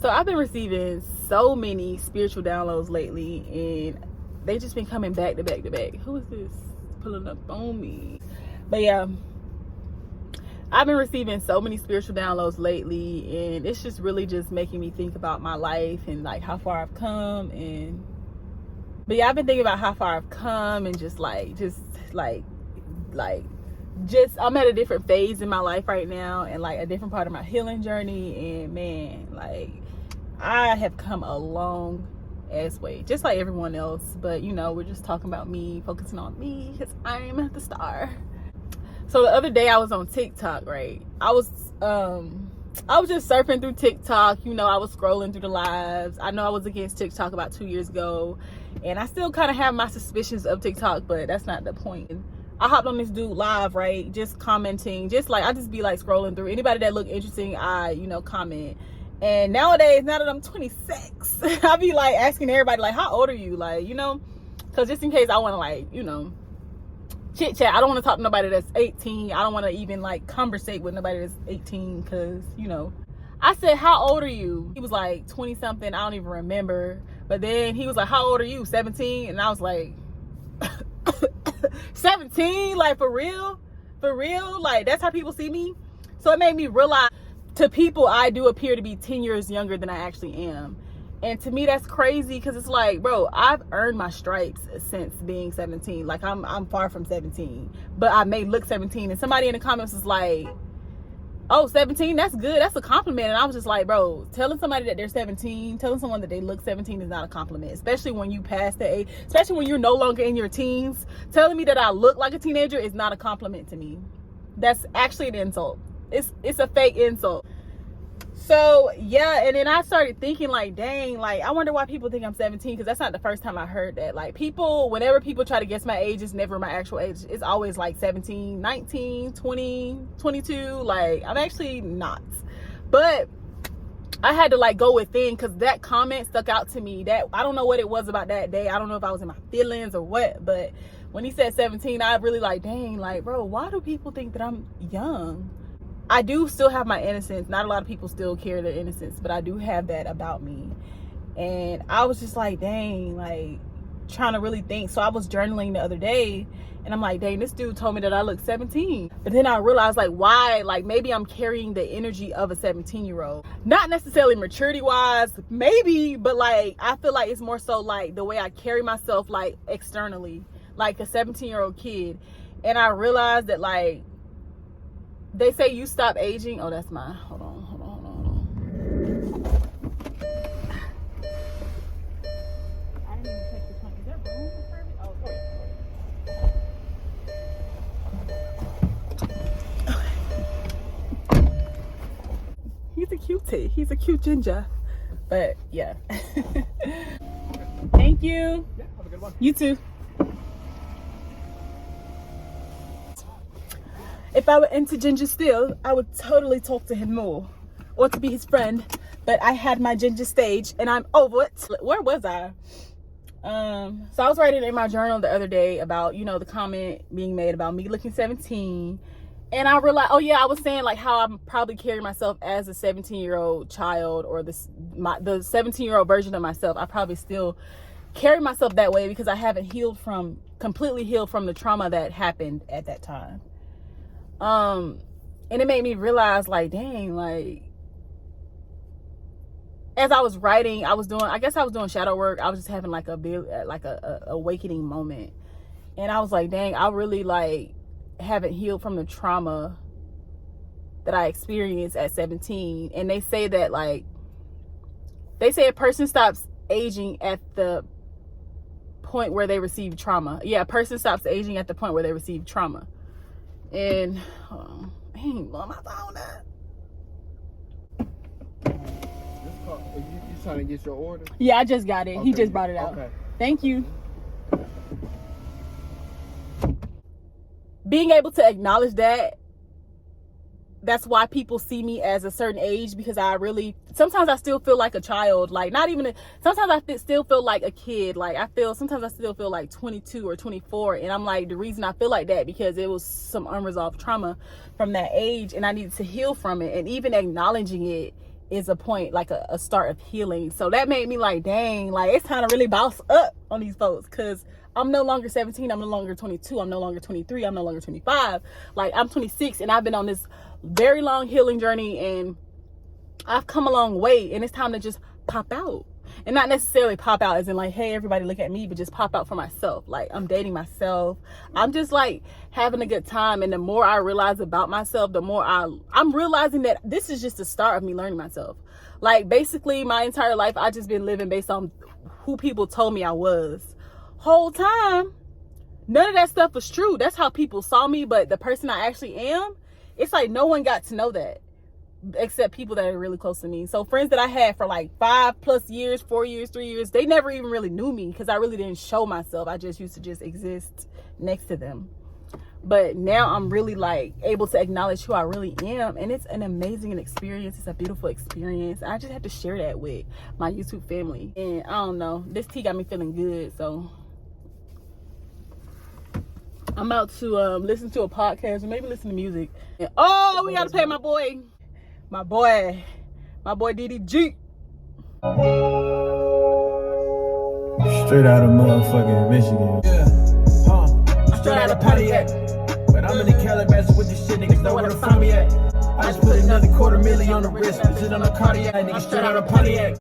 So I've been receiving so many spiritual downloads lately, and they just been coming back to back to back. Who is this pulling up on me? But yeah, I've been receiving so many spiritual downloads lately, and it's just really just making me think about my life and like how far I've come. And but yeah, I've been thinking about how far I've come, and just I'm at a different phase in my life right now, and like a different part of my healing journey. And man, like I have come a long ass way, just like everyone else. But you know, we're just talking about me, focusing on me, because I'm the star. So the other day I was on TikTok, right? I was just surfing through TikTok. You know, I was scrolling through the lives. I know I was against TikTok about 2 years ago, and I still kind of have my suspicions of TikTok, but that's not the point. I hopped on this dude live, right? Just commenting, I just be like scrolling through. Anybody that look interesting, I, comment. And nowadays, now that I'm 26, I be like asking everybody, like, how old are you? Like, because just in case I want to, like, chit chat. I don't want to talk to nobody that's 18. I don't want to even like conversate with nobody that's 18, because, I said, how old are you? He was like 20 something. I don't even remember. But then he was like, how old are you? 17? And I was like, 17? Like, for real? Like, that's how people see me? So it made me realize, to people, I do appear to be 10 years younger than I actually am. And to me, that's crazy, because it's like, bro, I've earned my stripes since being 17. Like, I'm far from 17, but I may look 17. And somebody in the comments was like, oh, 17, that's good, that's a compliment. And I was just like, bro, telling somebody that they're 17, telling someone that they look 17 is not a compliment, especially when you pass the age, especially when you're no longer in your teens. Telling me that I look like a teenager is not a compliment to me. That's actually an insult. It's a fake insult. So yeah, and then I started thinking, like, dang, like, I wonder why people think I'm 17, because that's not the first time I heard that. Like, whenever people try to guess my age, it's never my actual age. It's always like 17, 19, 20, 22. Like, I'm actually not. But I had to like go within, because that comment stuck out to me. That I don't know what it was about that day. I don't know if I was in my feelings or what, but when he said 17, I really like, dang, like, bro, why do people think that I'm young? I do still have my innocence. Not a lot of people still carry their innocence, but I do have that about me. And I was just like, dang, like, trying to really think. So I was journaling the other day, and I'm like, dang, this dude told me that I look 17. But then I realized, like, why? Like, maybe I'm carrying the energy of a 17-year-old. Not necessarily maturity-wise, maybe, but, like, I feel like it's more so, like, the way I carry myself, like, externally, like a 17-year-old kid. And I realized that, like, they say you stop aging. Oh, that's mine. Hold on. I didn't even check the trunk. Is that room for service? Oh, okay. He's a cutie. He's a cute ginger. But yeah. Thank you. Yeah, have a good one. You too. If I were into Ginger still, I would totally talk to him more, or to be his friend. But I had my Ginger stage, and I'm over it. Where was I? So I was writing in my journal the other day about, the comment being made about me looking 17. And I realized, oh yeah, I was saying like how I'm probably carrying myself as a 17-year-old child, or the 17-year-old version of myself. I probably still carry myself that way, because I haven't completely healed from the trauma that happened at that time. And it made me realize, like, dang, like, as I was writing, I was doing shadow work. I was just having like a awakening moment. And I was like, dang, I really like haven't healed from the trauma that I experienced at 17. And they say that, like, a person stops aging at the point where they receive trauma. Yeah, a person stops aging at the point where they receive trauma. And dang, blow my phone up. You trying to get your order? Yeah, I just got it. Okay. He just brought it out. Okay. Thank you. Being able to acknowledge that's why people see me as a certain age, because sometimes I still feel like a child. Like, sometimes I still feel like a kid. Like, sometimes I still feel like 22 or 24. And I'm like, the reason I feel like that, because it was some unresolved trauma from that age, and I needed to heal from it. And even acknowledging it is a point, like a start of healing. So that made me like, dang, like it's time to really bounce up on these folks, because I'm no longer 17, I'm no longer 22, I'm no longer 23, I'm no longer 25. Like I'm 26 and I've been on this very long healing journey and I've come a long way, and it's time to just pop out. And not necessarily pop out as in like, hey, everybody look at me, but just pop out for myself. Like I'm dating myself. I'm just like having a good time. And the more I realize about myself, the more I'm realizing that this is just the start of me learning myself. Like basically my entire life, I just been living based on who people told me I was. Whole time, none of that stuff was true. That's how people saw me. But the person I actually am, it's like no one got to know that, except people that are really close to me. So friends that I had for like 5+ years, 4 years, 3 years, they never even really knew me because I really didn't show myself. I just used to just exist next to them. But now I'm really like able to acknowledge who I really am, and it's an amazing experience. It's a beautiful experience. I just have to share that with my YouTube family. And I don't know, this tea got me feeling good. So I'm about to listen to a podcast or maybe listen to music. And, oh, we gotta pay my boy DDG. Straight out of motherfucking Michigan. Yeah, Straight out of Pontiac. but I'm in the Calabasas with this shit, niggas know where to find me at. I just put another $250,000 on the wrist, put it on the cardiac, niggas straight out of Pontiac.